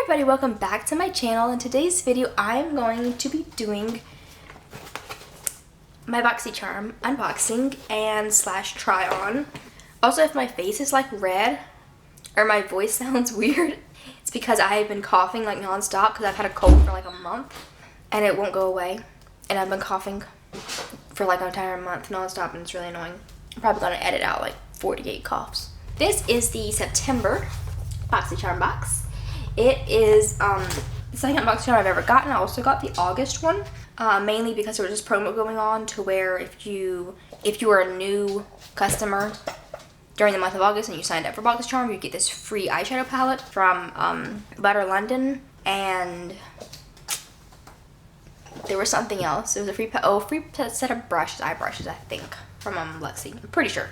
everybody, welcome back to my channel. In today's video, I'm going to be doing my Boxycharm unboxing and / try on. Also, if my face is like red or my voice sounds weird, it's because I have been coughing like non-stop because I've had a cold for like a month and it won't go away. And I've been coughing for like an entire month non-stop and it's really annoying. I'm probably going to edit out like 48 coughs. This is the September Boxycharm box. It is the second Boxycharm I've ever gotten. I also got the August one, mainly because there was this promo going on to where if you were a new customer during the month of August and you signed up for Boxycharm, you get this free eyeshadow palette from Butter London, and there was something else. It was a free set of eye brushes, I think, from Lexi. I'm pretty sure.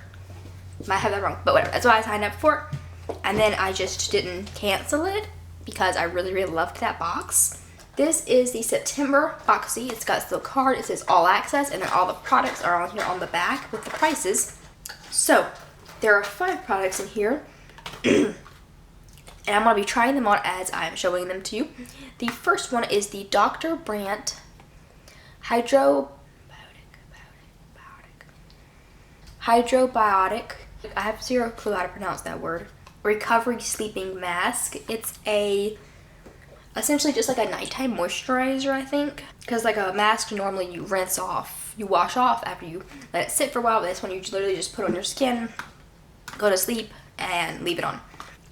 Might have that wrong, but whatever. That's why I signed up for it. And then I just didn't cancel it because I really, really loved that box. This is the September Boxy. It's got this little card. It says all access, and then all the products are on here on the back with the prices. So there are 5 products in here. And I'm going to be trying them on as I'm showing them to you. The first one is the Dr. Brandt Hydrobiotic. I have zero clue how to pronounce that word. Recovery sleeping mask. It's essentially just like a nighttime moisturizer, I think, because like a mask normally you wash off after you let it sit for a while, but this one you literally just put on your skin, go to sleep, and leave it on.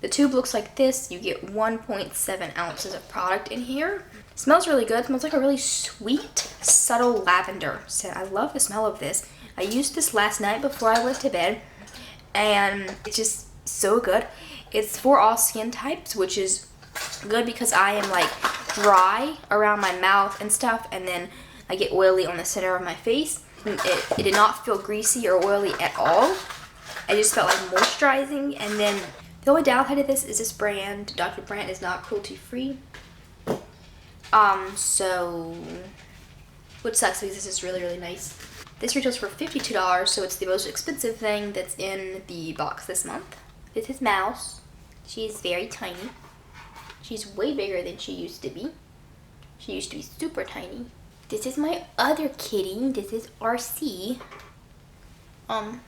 The tube looks like this. You get 1.7 ounces of product in here. It smells really good. It smells like a really sweet, subtle lavender scent. I love the smell of this. I used this last night before I went to bed, and it's just so good. It's for all skin types, which is good because I am like dry around my mouth and stuff, and then I get oily on the center of my face. It did not feel greasy or oily at all. I just felt like moisturizing. And then the only downside of this is this brand, Dr. Brandt, is not cruelty free. So, which sucks because this is really, really nice. This retails for $52, so it's the most expensive thing that's in the box this month. This is Mouse. She's very tiny. She's way bigger than she used to be. She used to be super tiny. This is my other kitty. This is RC. The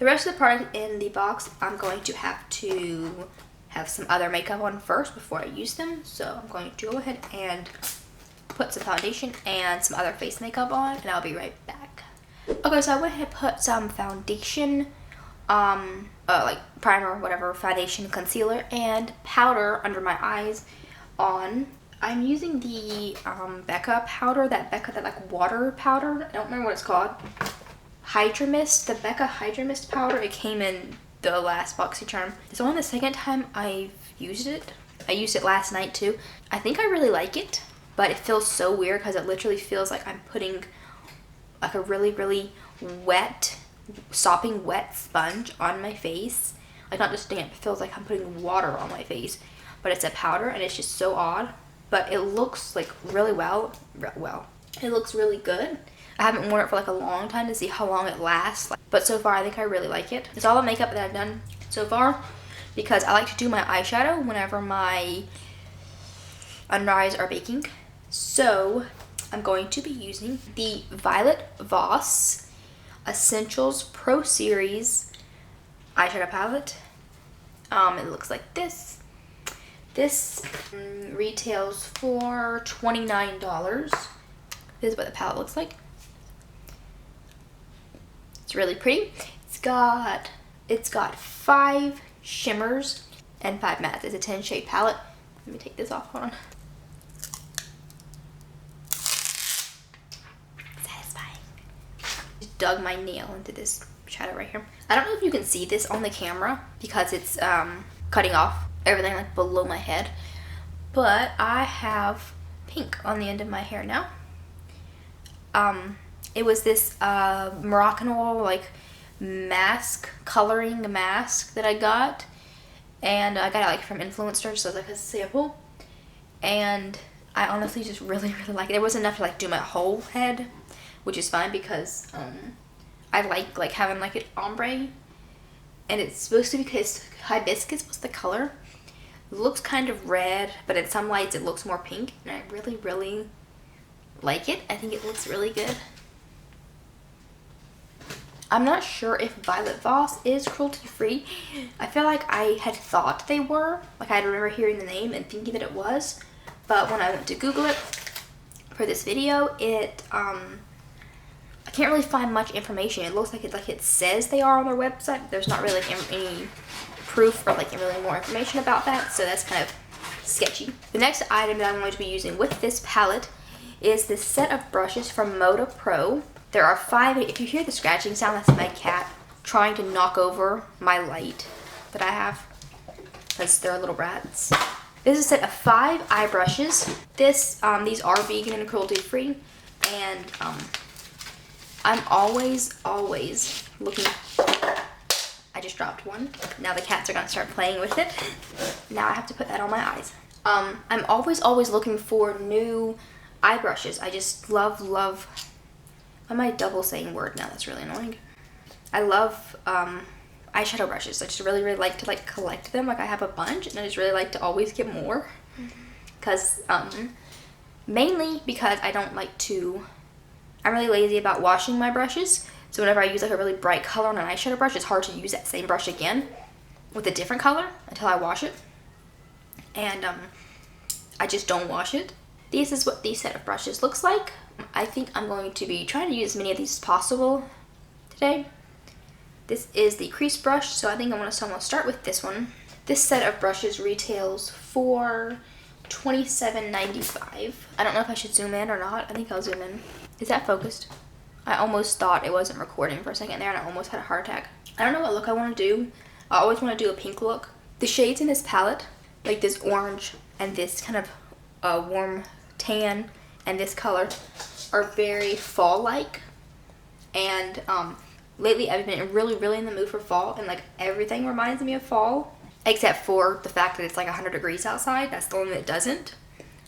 rest of the product in the box, I'm going to have some other makeup on first before I use them. So I'm going to go ahead and put some foundation and some other face makeup on, and I'll be right back. Okay, so I went ahead and put some foundation, like primer, whatever, foundation, concealer, and powder under my eyes on. I'm using the Becca powder, that like water powder. I don't remember what it's called. Hydra Mist, the Becca Hydra Mist powder. It came in the last Boxycharm. It's only the second time I've used it. I used it last night too. I think I really like it, but it feels so weird because it literally feels like I'm putting like a really, really wet, sopping wet sponge on my face. Like not just damp, it feels like I'm putting water on my face, but it's a powder and it's just so odd. But it looks like really well. It looks really good. I haven't worn it for like a long time to see how long it lasts, but so far I think I really like it. It's all the makeup that I've done so far because I like to do my eyeshadow whenever my under eyes are baking. So I'm going to be using the Violet Voss Essentials Pro Series eyeshadow palette. It looks like this. This retails for $29. This is what the palette looks like. It's really pretty. It's got 5 shimmers and 5 mattes. It's a 10 shade palette. Let me take this off. Hold on. Dug my nail into this shadow right here. I don't know if you can see this on the camera because it's cutting off everything like below my head, but I have pink on the end of my hair now. It was this Moroccan oil like coloring mask that I got, and I got it like from influencers, so it's like a sample, and I honestly just really, really like it. It wasn't enough to like do my whole head, which is fine because I like having like an ombre, and it's supposed to be because hibiscus was the color, It looks kind of red, but in some lights it looks more pink, and I really, really like it. I think it looks really good. I'm not sure if Violet Voss is cruelty-free. I feel like I had thought they were. Like, I remember hearing the name and thinking that it was. But when I went to Google it for this video, I can't really find much information. It looks like it says they are on their website. There's not really any proof or like really more information about that, so that's kind of sketchy. The next item that I'm going to be using with this palette is this set of brushes from Moda Pro. There are 5. If you hear the scratching sound, that's my cat trying to knock over my light that I have, because they're little rats. This is a set of 5 eye brushes. These are vegan and cruelty-free, and I'm always looking. I just dropped one. Now the cats are gonna start playing with it. Now I have to put that on my eyes. I'm always looking for new eye brushes. I just love. Why am I double saying word now? That's really annoying. I love eyeshadow brushes. I just really like to collect them. Like, I have a bunch, and I just really like to always get more. Because mainly because I don't like to. I'm really lazy about washing my brushes, so whenever I use like a really bright color on an eyeshadow brush, it's hard to use that same brush again with a different color until I wash it. And I just don't wash it. This is what these set of brushes looks like. I think I'm going to be trying to use as many of these as possible today. This is the crease brush, so I think I'm gonna start with this one. This set of brushes retails for $27.95. I don't know if I should zoom in or not. I think I'll zoom in. Is that focused? I almost thought it wasn't recording for a second there, and I almost had a heart attack. I don't know what look I want to do. I always want to do a pink look. The shades in this palette, like this orange and this kind of warm tan and this color, are very fall-like. And lately I've been really in the mood for fall, and like everything reminds me of fall, except for the fact that it's like 100 degrees outside. That's the one that doesn't.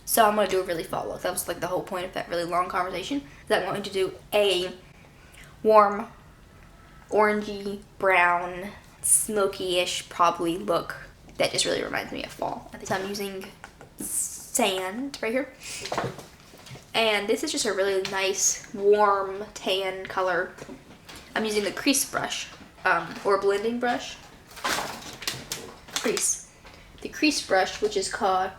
So I'm going to do a really fall look. That was like the whole point of that really long conversation. That I'm going to do a warm, orangey, brown, smoky-ish probably look that just really reminds me of fall. I think I'm using sand right here. And this is just a really nice, warm, tan color. I'm using the crease brush, or blending brush. The crease brush, which is called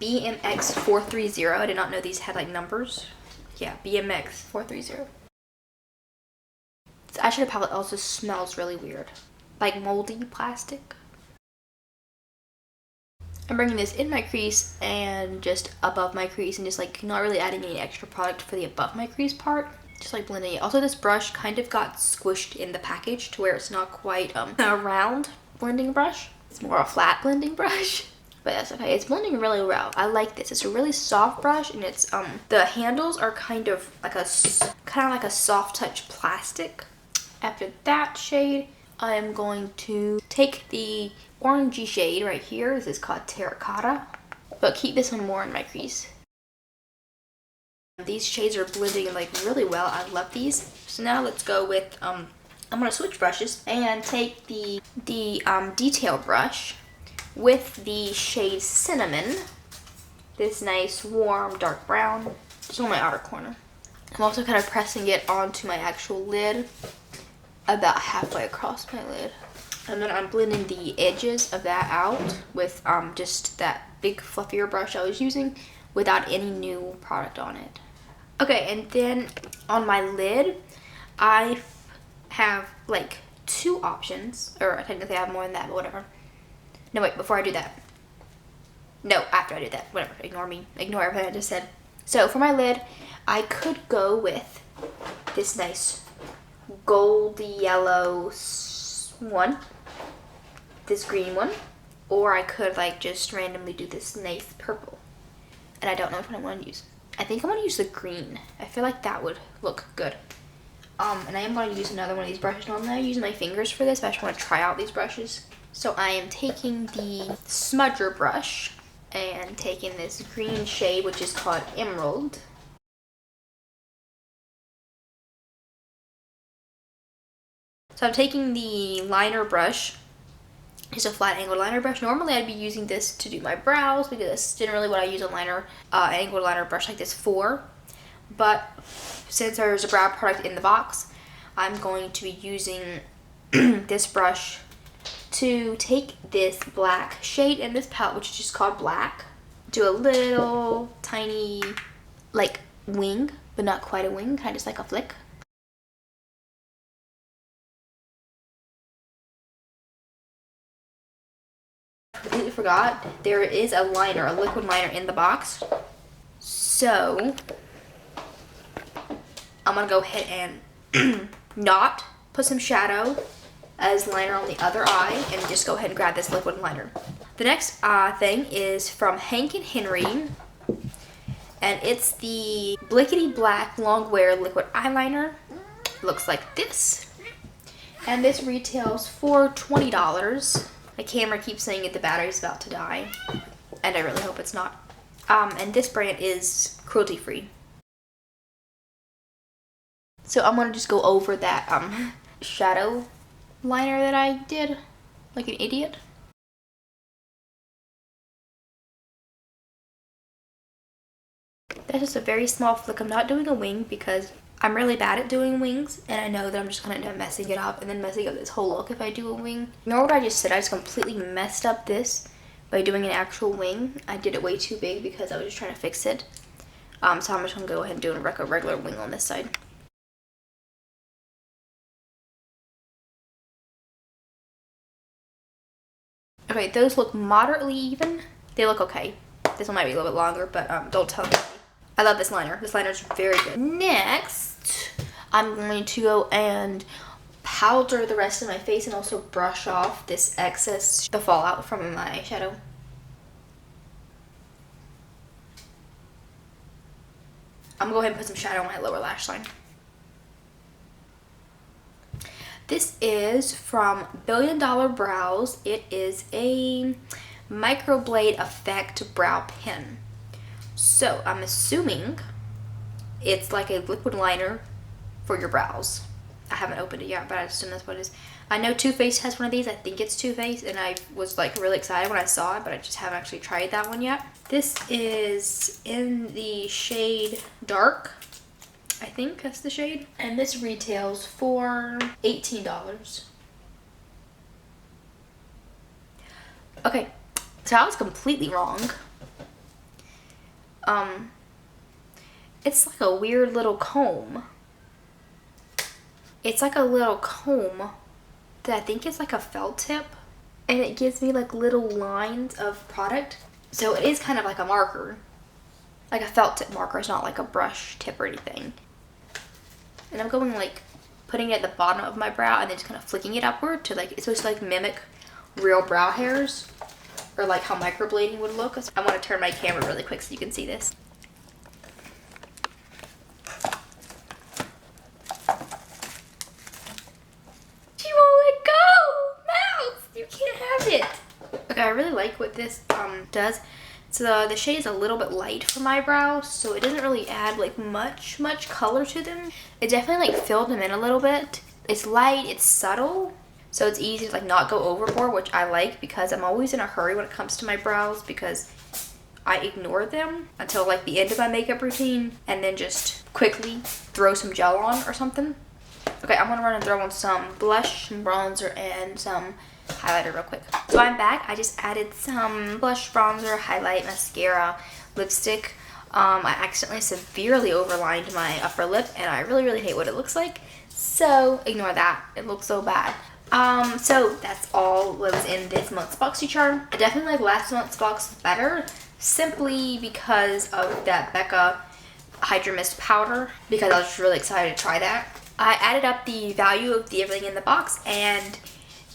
BMX 430. I did not know these had like numbers. Yeah, BMX 430. This eyeshadow palette also smells really weird, like moldy plastic. I'm bringing this in my crease and just above my crease, and just like not really adding any extra product for the above my crease part, just like blending it. Also, this brush kind of got squished in the package to where it's not quite a round blending brush. It's more a flat blending brush. But that's okay. It's blending really well. I like this. It's a really soft brush, and it's the handles are kind of like a soft touch plastic. After that shade, I am going to take the orangey shade right here. This is called Terracotta, but keep this one more in my crease. These shades are blending like really well. I love these. So now let's go with I'm gonna switch brushes and take the detail brush with the shade Cinnamon, this nice warm dark brown, just on my outer corner. I'm also kind of pressing it onto my actual lid, about halfway across my lid. And then I'm blending the edges of that out with just that big fluffier brush I was using without any new product on it. Okay, and then on my lid, I have like 2 options, or technically I have more than that, but whatever. No, wait, before I do that. No, after I do that. Whatever, ignore me. Ignore everything I just said. So for my lid, I could go with this nice goldy yellow one, this green one, or I could like just randomly do this nice purple. And I don't know which one I want to use. I think I'm going to use the green. I feel like that would look good. And I am going to use another one of these brushes. Normally I use my fingers for this, but I just want to try out these brushes. So I am taking the smudger brush and taking this green shade, which is called Emerald. So I'm taking the liner brush just a flat angled liner brush. Normally I'd be using this to do my brows because that's generally what I use a liner, angled liner brush like this for. But since there's a brow product in the box, I'm going to be using this brush to take this black shade in this palette, which is just called Black. Do a little tiny like wing, but not quite a wing, kind of just like a flick. Completely forgot, there is a liner, a liquid liner in the box. So I'm gonna go ahead and not put some shadow as liner on the other eye and just go ahead and grab this liquid liner. The next thing is from Hank & Henry, and it's the Blickety Black Long Wear Liquid Eyeliner. Looks like this, and this retails for $20. My camera keeps saying the battery's about to die, and I really hope it's not. And this brand is cruelty free. So I'm gonna just go over that shadow liner that I did like an idiot. That's just a very small flick. I'm not doing a wing because I'm really bad at doing wings, and I know that I'm just gonna end up messing it up and then messing up this whole look if I do a wing. You know what I just said? I just completely messed up this by doing an actual wing. I did it way too big because I was just trying to fix it. So I'm just gonna go ahead and do a regular wing on this side. Okay, those look moderately even. They look okay. This one might be a little bit longer, but don't tell me. I love this liner. This liner is very good. Next, I'm going to go and powder the rest of my face and also brush off this excess, the fallout from my eyeshadow. I'm gonna go ahead and put some shadow on my lower lash line. This is from Billion Dollar Brows. It is a microblade effect brow pen. So I'm assuming it's like a liquid liner for your brows. I haven't opened it yet, but I assume that's what it is. I know Too Faced has one of these. I think it's Too Faced, and I was like really excited when I saw it, but I just haven't actually tried that one yet. This is in the shade Dark. I think that's the shade. And this retails for $18. Okay, so I was completely wrong. It's like a weird little comb. It's like a little comb that I think is like a felt tip, and it gives me like little lines of product. So it is kind of like a marker, like a felt tip marker. It's not like a brush tip or anything. And I'm going like putting it at the bottom of my brow and then just kind of flicking it upward to like, it's supposed to like mimic real brow hairs, or like how microblading would look. I want to turn my camera really quick so you can see this. She won't let go! Mouse! You can't have it! Okay, I really like what this does. So the shade is a little bit light for my brows, so it doesn't really add like much color to them. It definitely like filled them in a little bit. It's light, it's subtle, so it's easy to like not go overboard, which I like because I'm always in a hurry when it comes to my brows because I ignore them until like the end of my makeup routine and then just quickly throw some gel on or something. Okay, I'm gonna run and throw on some blush, some bronzer, and some highlighter real quick. So I'm back. I just added some blush, bronzer, highlight, mascara, lipstick. I accidentally severely overlined my upper lip and I really hate what it looks like. So ignore that. It looks so bad. So that's all what was in this month's Boxycharm. I definitely like last month's box better simply because of that Becca Hydra Mist powder, because I was just really excited to try that. I added up the value of everything in the box and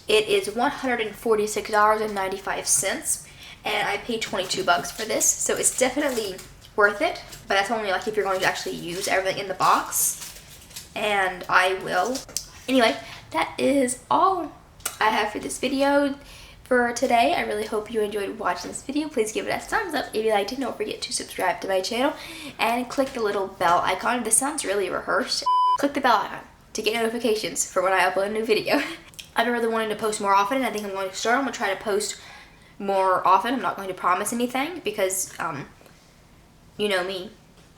it is $146.95, and I paid $22 for this, so it's definitely worth it. But that's only like if you're going to actually use everything in the box, and I will. Anyway, that is all I have for this video for today. I really hope you enjoyed watching this video. Please give it a thumbs up if you liked it. Don't forget to subscribe to my channel and click the little bell icon. This sounds really rehearsed. Click the bell icon to get notifications for when I upload a new video. I've been really wanting to post more often, and I think I'm going to start. I'm going to try to post more often. I'm not going to promise anything because, you know me.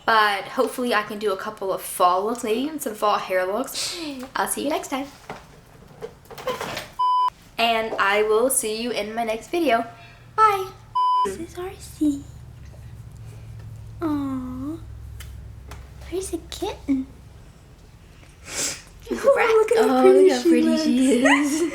But hopefully I can do a couple of fall looks, maybe even some fall hair looks. I'll see you next time. And I will see you in my next video. Bye. This is RC. Aww. Where's a kitten? She's a rat. Look at how pretty she is.